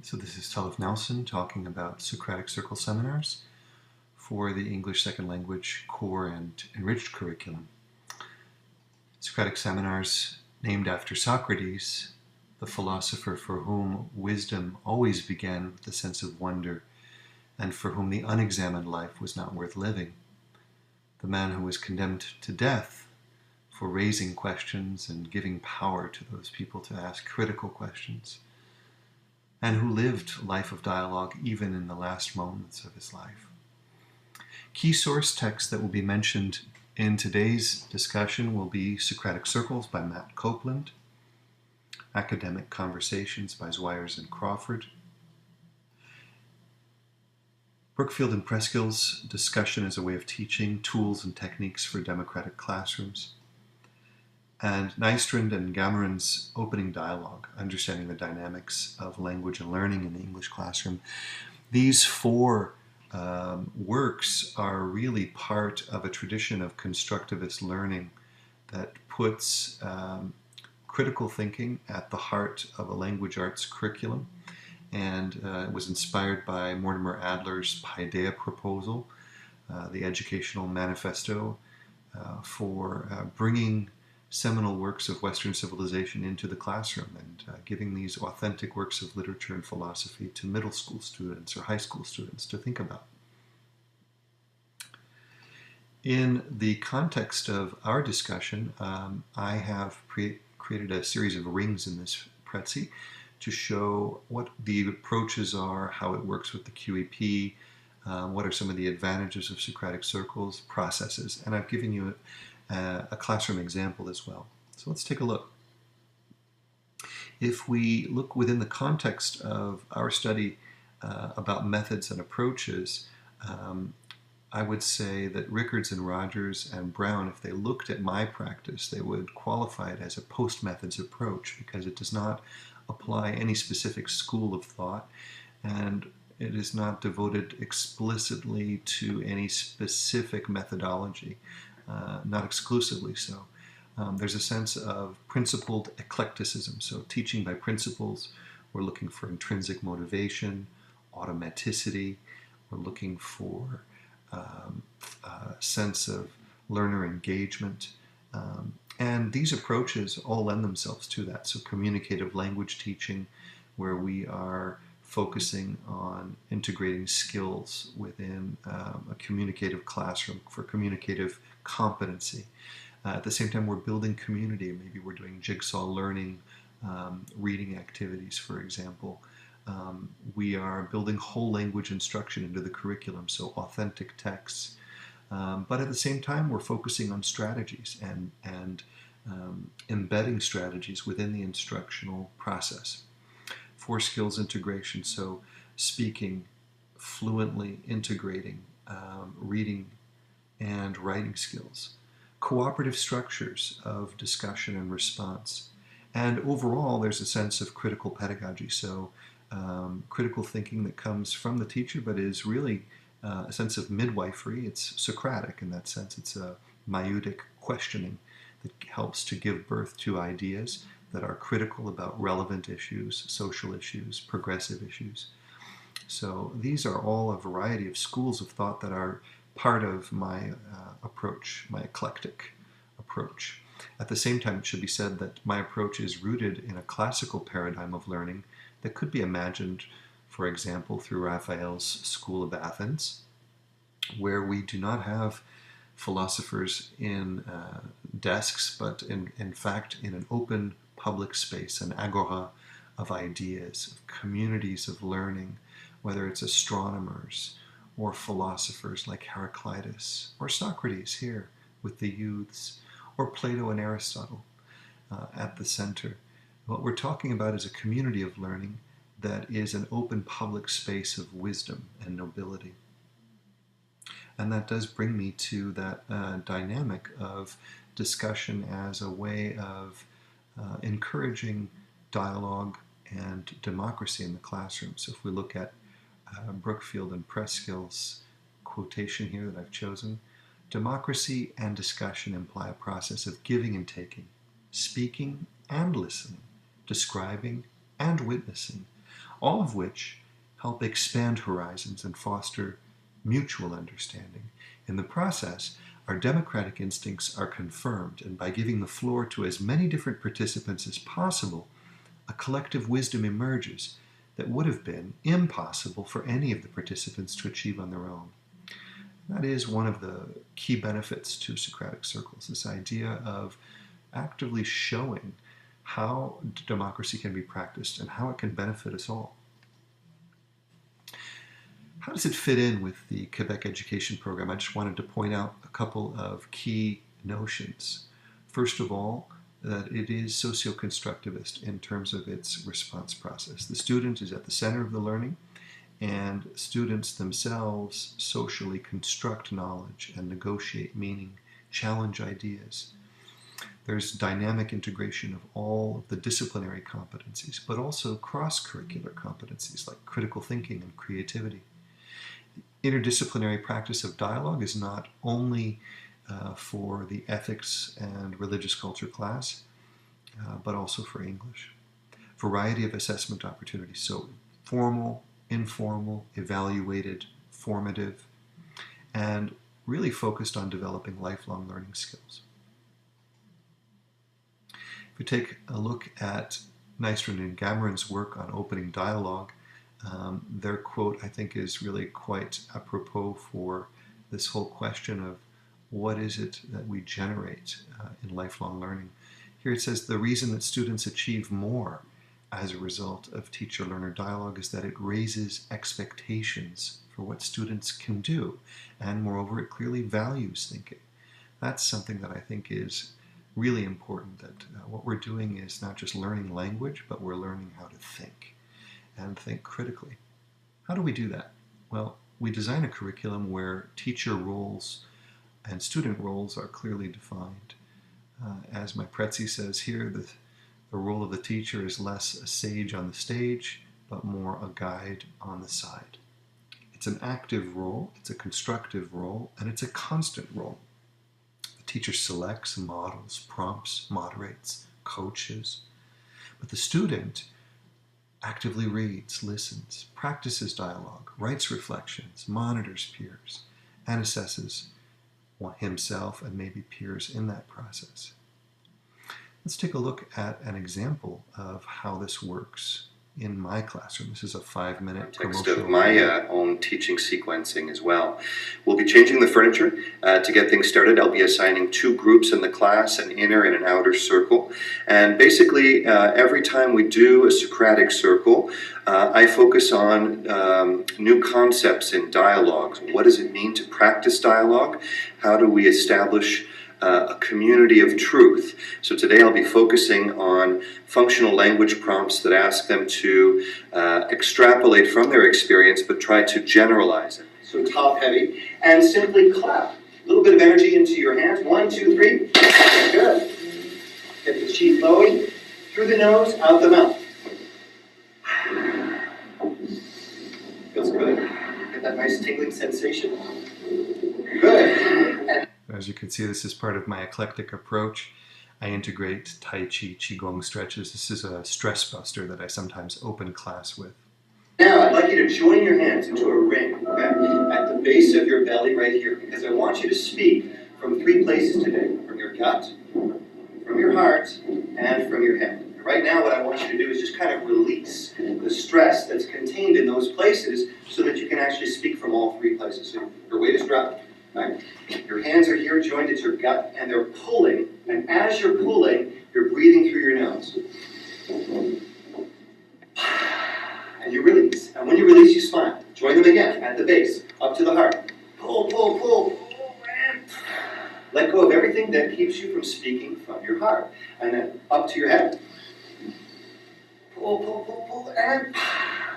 So this is Tullough Nelson talking about Socratic Circle seminars for the English Second Language core and enriched curriculum. Socratic seminars named after Socrates, the philosopher for whom wisdom always began with a sense of wonder and for whom the unexamined life was not worth living. The man who was condemned to death for raising questions and giving power to those people to ask critical questions, and who lived life of dialogue even in the last moments of his life. Key source texts that will be mentioned in today's discussion will be Socratic Circles by Matt Copeland, Academic Conversations by Zwires and Crawford, Brookfield and Preskill's Discussion as a Way of Teaching, Tools and Techniques for Democratic Classrooms, and Nystrand and Gammerin's Opening Dialogue, Understanding the Dynamics of Language and Learning in the English Classroom. These four works are really part of a tradition of constructivist learning that puts critical thinking at the heart of a language arts curriculum, and it was inspired by Mortimer Adler's Paideia proposal, the educational manifesto for bringing seminal works of Western civilization into the classroom and giving these authentic works of literature and philosophy to middle school students or high school students to think about. In the context of our discussion, I have created a series of rings in this Prezi to show what the approaches are, how it works with the QEP, what are some of the advantages of Socratic circles, processes, and I've given you a classroom example as well. So let's take a look. If we look within the context of our study about methods and approaches, I would say that Rickards and Rogers and Brown, if they looked at my practice, they would qualify it as a post-methods approach because it does not apply any specific school of thought, and it is not devoted explicitly to any specific methodology, not exclusively so. There's a sense of principled eclecticism, so teaching by principles. We're looking for intrinsic motivation, automaticity. We're looking for a sense of learner engagement. And these approaches all lend themselves to that. So communicative language teaching, where we are focusing on integrating skills within a communicative classroom for communicative competency. At the same time, we're building community. Maybe we're doing jigsaw learning, reading activities, for example. We are building whole language instruction into the curriculum, so authentic texts. But at the same time, we're focusing on strategies and embedding strategies within the instructional process. 4 skills integration, so speaking, fluently integrating, reading and writing skills. Cooperative structures of discussion and response. And overall, there's a sense of critical pedagogy, so critical thinking that comes from the teacher, but is really a sense of midwifery. It's Socratic in that sense. It's a maieutic questioning that helps to give birth to ideas that are critical about relevant issues, social issues, progressive issues. So these are all a variety of schools of thought that are part of my approach, my eclectic approach. At the same time, it should be said that my approach is rooted in a classical paradigm of learning that could be imagined, for example, through Raphael's School of Athens, where we do not have philosophers in desks, but in fact in an open public space, an agora of ideas, of communities of learning, whether it's astronomers or philosophers like Heraclitus, or Socrates here with the youths, or Plato and Aristotle at the center. What we're talking about is a community of learning that is an open public space of wisdom and nobility. And that does bring me to that dynamic of discussion as a way of encouraging dialogue and democracy in the classroom. So if we look at Brookfield and Preskill's quotation here that I've chosen, democracy and discussion imply a process of giving and taking, speaking and listening, describing and witnessing, all of which help expand horizons and foster mutual understanding. In the process, our democratic instincts are confirmed, and by giving the floor to as many different participants as possible, a collective wisdom emerges that would have been impossible for any of the participants to achieve on their own. That is one of the key benefits to Socratic circles, this idea of actively showing how democracy can be practiced and how it can benefit us all. How does it fit in with the Quebec education program? I just wanted to point out a couple of key notions. First of all, that it is socio-constructivist in terms of its response process. The student is at the center of the learning, and students themselves socially construct knowledge and negotiate meaning, challenge ideas. There's dynamic integration of all of the disciplinary competencies, but also cross-curricular competencies like critical thinking and creativity. The interdisciplinary practice of dialogue is not only for the ethics and religious culture class, but also for English. Variety of assessment opportunities, so formal, informal, evaluated, formative, and really focused on developing lifelong learning skills. If we take a look at Nystrom and Gamoran's work on opening dialogue, their quote, I think, is really quite apropos for this whole question of what is it that we generate in lifelong learning. Here it says, the reason that students achieve more as a result of teacher-learner dialogue is that it raises expectations for what students can do, and moreover, it clearly values thinking. That's something that I think is really important, that what we're doing is not just learning language, but we're learning how to think, and think critically. How do we do that? Well, we design a curriculum where teacher roles and student roles are clearly defined. As my Prezi says here, the role of the teacher is less a sage on the stage, but more a guide on the side. It's an active role, it's a constructive role, and it's a constant role. The teacher selects, models, prompts, moderates, coaches, but the student actively reads, listens, practices dialogue, writes reflections, monitors peers, and assesses himself and maybe peers in that process. Let's take a look at an example of how this works in my classroom. This is a 5-minute context of my own teaching sequencing as well. We'll be changing the furniture to get things started. I'll be assigning 2 groups in the class, an inner and an outer circle. And basically, every time we do a Socratic circle, I focus on new concepts in dialogues. What does it mean to practice dialogue? How do we establish a community of truth? So today I'll be focusing on functional language prompts that ask them to extrapolate from their experience but try to generalize it. So top heavy, and simply clap. A little bit of energy into your hands. 1, 2, 3. Good. Get the cheek flowing through the nose, out the mouth. Feels good. Get that nice tingling sensation. Good. And as you can see, this is part of my eclectic approach. I integrate Tai Chi, Qigong stretches. This is a stress buster that I sometimes open class with. Now I'd like you to join your hands into a ring, okay, at the base of your belly right here, because I want you to speak from 3 places today, from your gut, from your heart, and from your head. And right now what I want you to do is just kind of release the stress that's contained in those places so that you can actually speak from all 3 places. So your weight is dropped. Right. Your hands are here joined at your gut, and they're pulling, and as you're pulling, you're breathing through your nose. And you release. And when you release, you smile. Join them again at the base, up to the heart. Pull, pull, pull, pull, and let go of everything that keeps you from speaking from your heart. And then up to your head. Pull, pull, pull, pull, and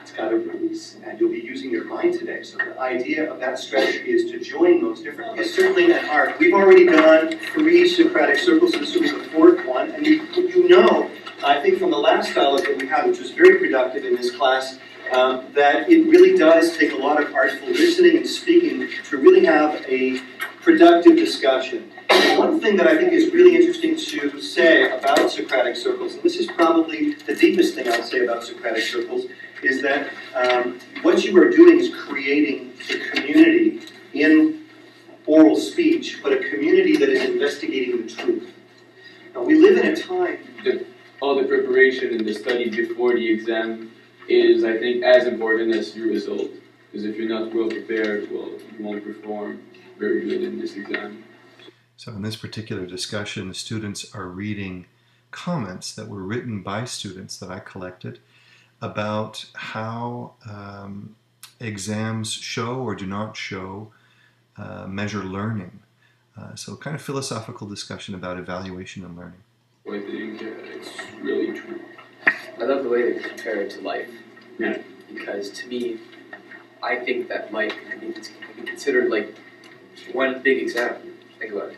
it's got to release. And you'll be using your mind today. So the idea of that stretch is to join those different pieces. Certainly at heart. We've already done 3 Socratic circles, so this will be the 4th one. And you know, I think from the last dialogue that we had, which was very productive in this class, that it really does take a lot of artful listening and speaking to really have a productive discussion. And one thing that I think is really interesting to say about Socratic circles, and this is probably the deepest thing I'll say about Socratic circles, is that what you are doing is creating a community in oral speech, but a community that is investigating the truth. Now, we live in a time... All the preparation and the study before the exam is, I think, as important as your result. Because if you're not well prepared, well, you won't perform very good in this exam. So in this particular discussion, the students are reading comments that were written by students that I collected about how exams show or do not show measure learning. So kind of philosophical discussion about evaluation and learning. I think it's really true. I love the way they compare it to life. Yeah. Because to me, I think that life can be considered like one big exam. Think about it.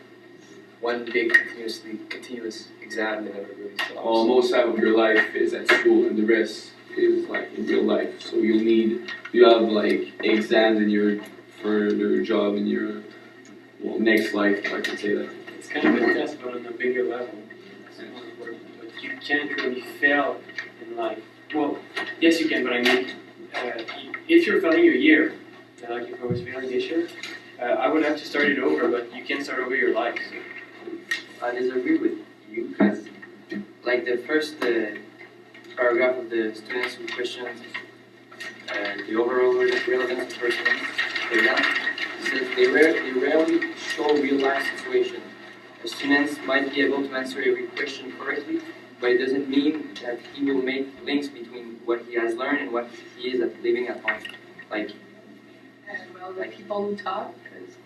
One big continuous exam that never really stops. Almost half of your life is at school, and the rest is like in real life. So you have like exams in your further job in your next life, if I can say that. It's kind of a test, but on a bigger level. But you can't really fail in life. Well, yes you can, but I mean, if you're failing your year, like if I was failing this year, I would have to start it over, but you can't start over your life. I disagree with you, because like the first paragraph of the students who questioned the overall relevance of personal exam says they rarely show real life situation. The students might be able to answer every question correctly, but it doesn't mean that he will make links between what he has learned and what he is living at home. Like, well, the people who talk, because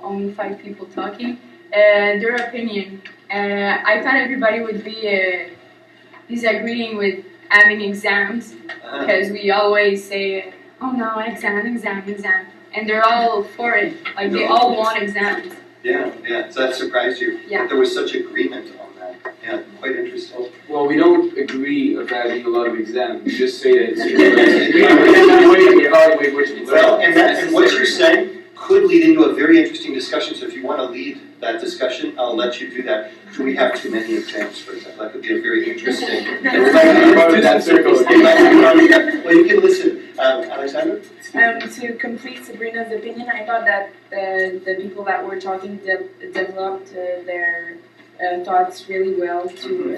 only 5 people talking, their opinion. I thought everybody would be disagreeing with having exams, because we always say, oh no, exam, and they're all for it. Like they all want exams. Yeah. So that surprised you? Yeah. There was such agreement on that. Yeah, quite interesting. Well, we don't agree of having a lot of exams. We just say that it's evaluate what you Well, and what you're saying could lead into a very interesting discussion. So if you want to lead that discussion, I'll let you do that. Do we have too many exams, for example? That could be a very interesting. that circle. Well, you can listen. Alexandra? To complete Sabrina's opinion, I thought that the people that were talking developed their thoughts really well to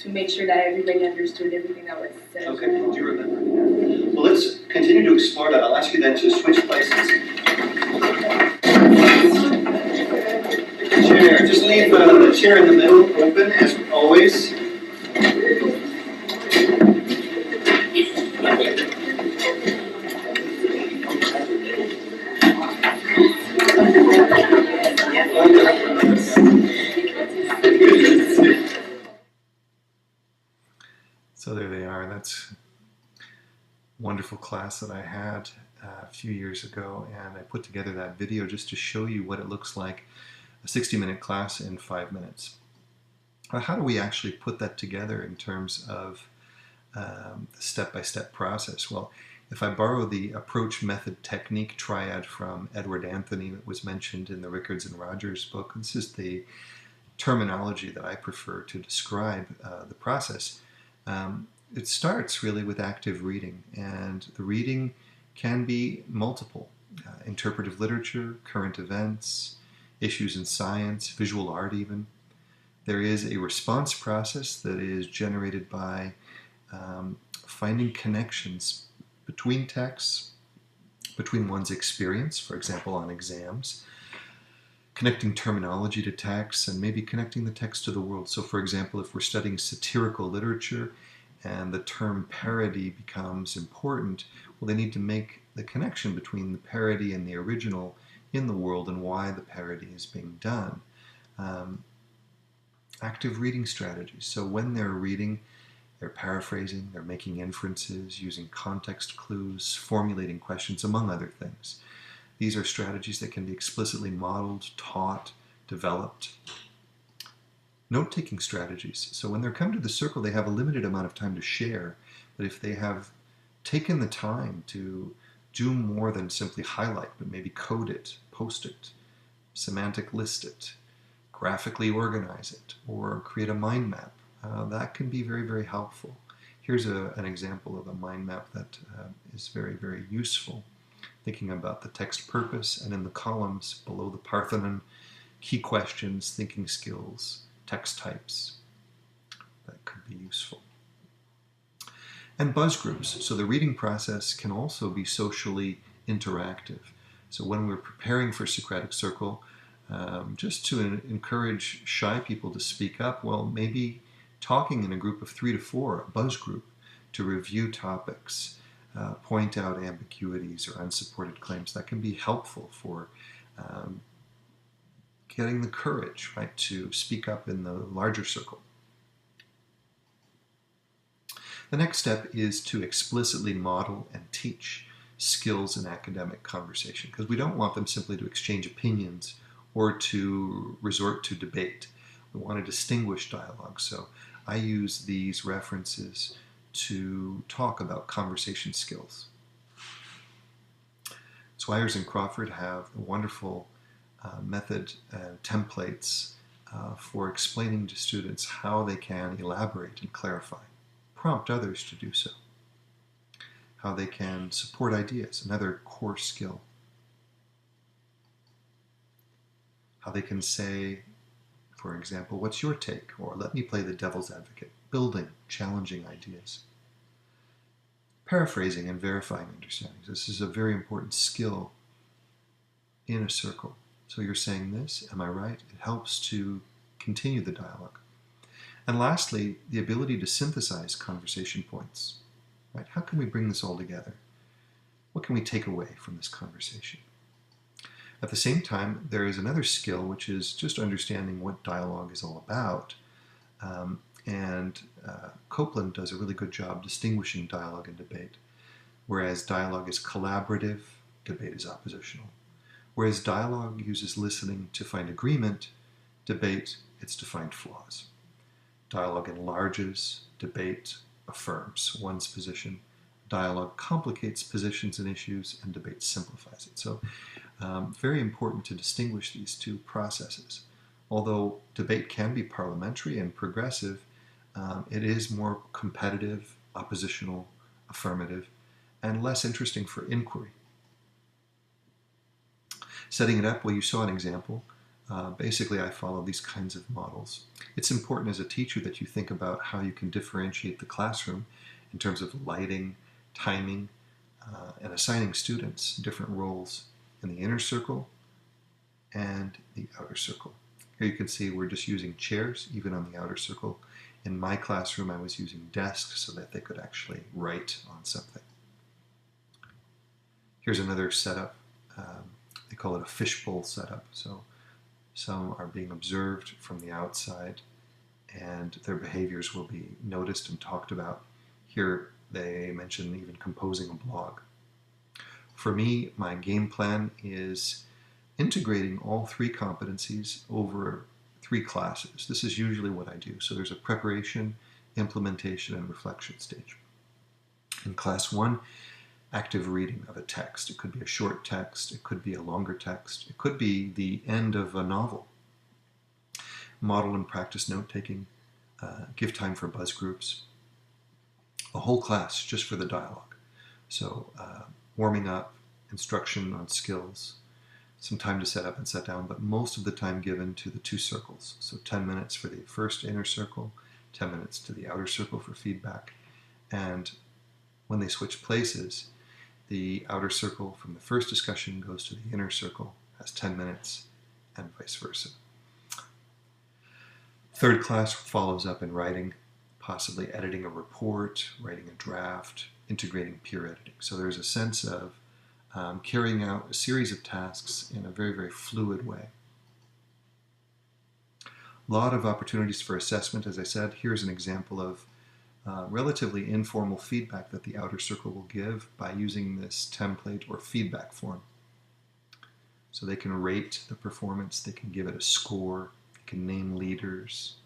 make sure that everybody understood everything that was said. Okay, do you remember? Well, let's continue to explore that. I'll ask you then to switch places. Chair. Just leave the chair in the middle open as always. So there they are. That's a wonderful class that I had a few years ago, and I put together that video just to show you what it looks like, a 60-minute class in 5 minutes. How do we actually put that together in terms of the step-by-step process? Well, if I borrow the approach method technique triad from Edward Anthony that was mentioned in the Rickards and Rogers book, this is the terminology that I prefer to describe the process. It starts really with active reading, and the reading can be multiple. Interpretive literature, current events, issues in science, visual art even. There is a response process that is generated by finding connections between texts, between one's experience, for example on exams, connecting terminology to text, and maybe connecting the text to the world. So for example, if we're studying satirical literature and the term parody becomes important, well, they need to make the connection between the parody and the original in the world and why the parody is being done. Active reading strategies. So when they're reading, they're paraphrasing, they're making inferences, using context clues, formulating questions, among other things. These are strategies that can be explicitly modeled, taught, developed. Note-taking strategies. So when they're come to the circle, they have a limited amount of time to share, but if they have taken the time to do more than simply highlight, but maybe code it, post it, semantic list it, graphically organize it, or create a mind map. That can be very, very helpful. Here's an example of a mind map that is very, very useful. Thinking about the text purpose, and in the columns below the Parthenon, key questions, thinking skills, text types. That could be useful. And buzz groups. So the reading process can also be socially interactive. So when we're preparing for Socratic Circle, just to encourage shy people to speak up, well, maybe talking in a group of 3 to 4, a buzz group, to review topics, point out ambiguities or unsupported claims. That can be helpful for getting the courage, right, to speak up in the larger circle. The next step is to explicitly model and teach skills in academic conversation, because we don't want them simply to exchange opinions or to resort to debate. We want to distinguish dialogue. So I use these references to talk about conversation skills. Swires and Crawford have a wonderful method and templates for explaining to students how they can elaborate and clarify, prompt others to do so, how they can support ideas, another core skill, how they can say, for example, what's your take? Or let me play the devil's advocate, building, challenging ideas. Paraphrasing and verifying understandings. This is a very important skill in a circle. So you're saying this, am I right? It helps to continue the dialogue. And lastly, the ability to synthesize conversation points. Right? How can we bring this all together? What can we take away from this conversation? At the same time, there is another skill, which is just understanding what dialogue is all about. Copeland does a really good job distinguishing dialogue and debate. Whereas dialogue is collaborative, debate is oppositional. Whereas dialogue uses listening to find agreement, debate, it's to find flaws. Dialogue enlarges, debate affirms one's position. Dialogue complicates positions and issues, and debate simplifies it. So very important to distinguish these two processes. Although debate can be parliamentary and progressive, it is more competitive, oppositional, affirmative, and less interesting for inquiry. Setting it up, well, you saw an example. Basically, I follow these kinds of models. It's important as a teacher that you think about how you can differentiate the classroom in terms of lighting, timing, and assigning students different roles in the inner circle and the outer circle. Here you can see we're just using chairs, even on the outer circle. In my classroom, I was using desks so that they could actually write on something. Here's another setup. They call it a fishbowl setup. So some are being observed from the outside, and their behaviors will be noticed and talked about. Here they mention even composing a blog. For me, my game plan is integrating all 3 competencies over 3 classes. This is usually what I do. So there's a preparation, implementation, and reflection stage. In class 1, active reading of a text. It could be a short text, it could be a longer text, it could be the end of a novel. Model and practice note-taking, give time for buzz groups. A whole class just for the dialogue. So warming up, instruction on skills, some time to set up and set down, but most of the time given to the 2 circles. So 10 minutes for the first inner circle, 10 minutes to the outer circle for feedback. And when they switch places, the outer circle from the first discussion goes to the inner circle, has 10 minutes, and vice versa. Third class follows up in writing, possibly editing a report, writing a draft, integrating peer editing. So there's a sense of carrying out a series of tasks in a very, very fluid way. A lot of opportunities for assessment, as I said. Here's an example of relatively informal feedback that the outer circle will give by using this template or feedback form. So they can rate the performance, they can give it a score, they can name leaders,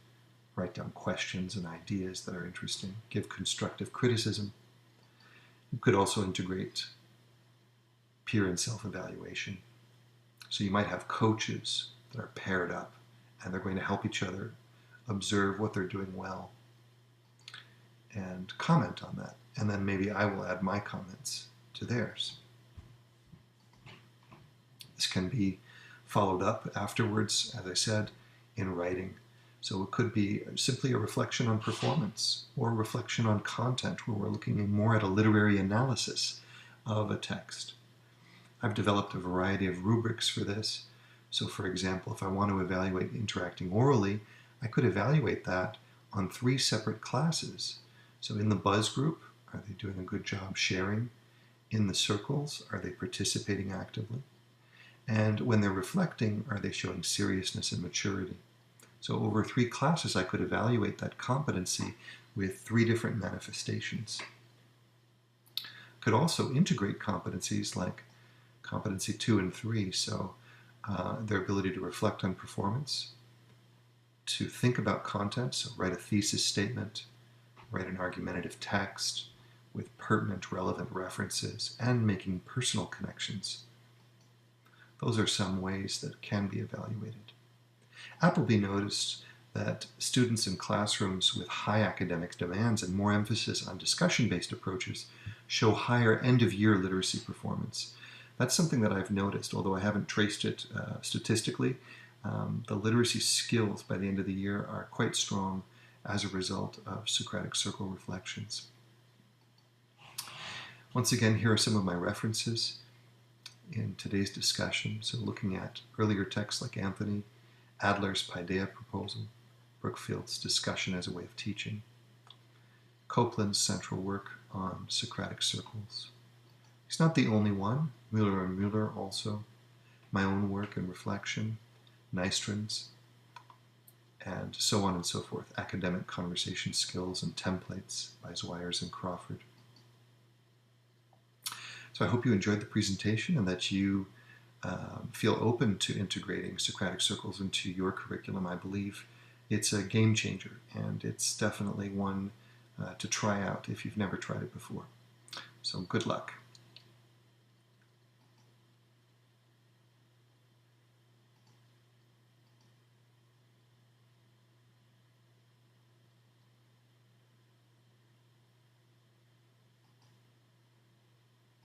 write down questions and ideas that are interesting, give constructive criticism. You could also integrate peer and self-evaluation. So you might have coaches that are paired up and they're going to help each other observe what they're doing well and comment on that. And then maybe I will add my comments to theirs. This can be followed up afterwards, as I said, in writing. So it could be simply a reflection on performance or a reflection on content, where we're looking more at a literary analysis of a text. I've developed a variety of rubrics for this. So for example, if I want to evaluate interacting orally, I could evaluate that on 3 separate classes. So in the buzz group, are they doing a good job sharing? In the circles, are they participating actively? And when they're reflecting, are they showing seriousness and maturity? So over 3 classes, I could evaluate that competency with 3 different manifestations. Could also integrate competencies like competency 2 and 3, so their ability to reflect on performance, to think about content, so write a thesis statement, write an argumentative text with pertinent, relevant references, and making personal connections. Those are some ways that can be evaluated. Appleby noticed that students in classrooms with high academic demands and more emphasis on discussion-based approaches show higher end-of-year literacy performance. That's something that I've noticed, although I haven't traced it statistically. The literacy skills by the end of the year are quite strong as a result of Socratic Circle reflections. Once again, here are some of my references in today's discussion. So looking at earlier texts like Anthony, Adler's Paideia proposal, Brookfield's Discussion as a Way of Teaching, Copeland's central work on Socratic circles. He's not the only one. Müller and Müller also, my own work and reflection, Nystran's, and so on and so forth, Academic Conversation Skills and Templates by Zwires and Crawford. So I hope you enjoyed the presentation and that you feel open to integrating Socratic circles into your curriculum. I believe it's a game changer, and it's definitely one to try out if you've never tried it before. So good luck.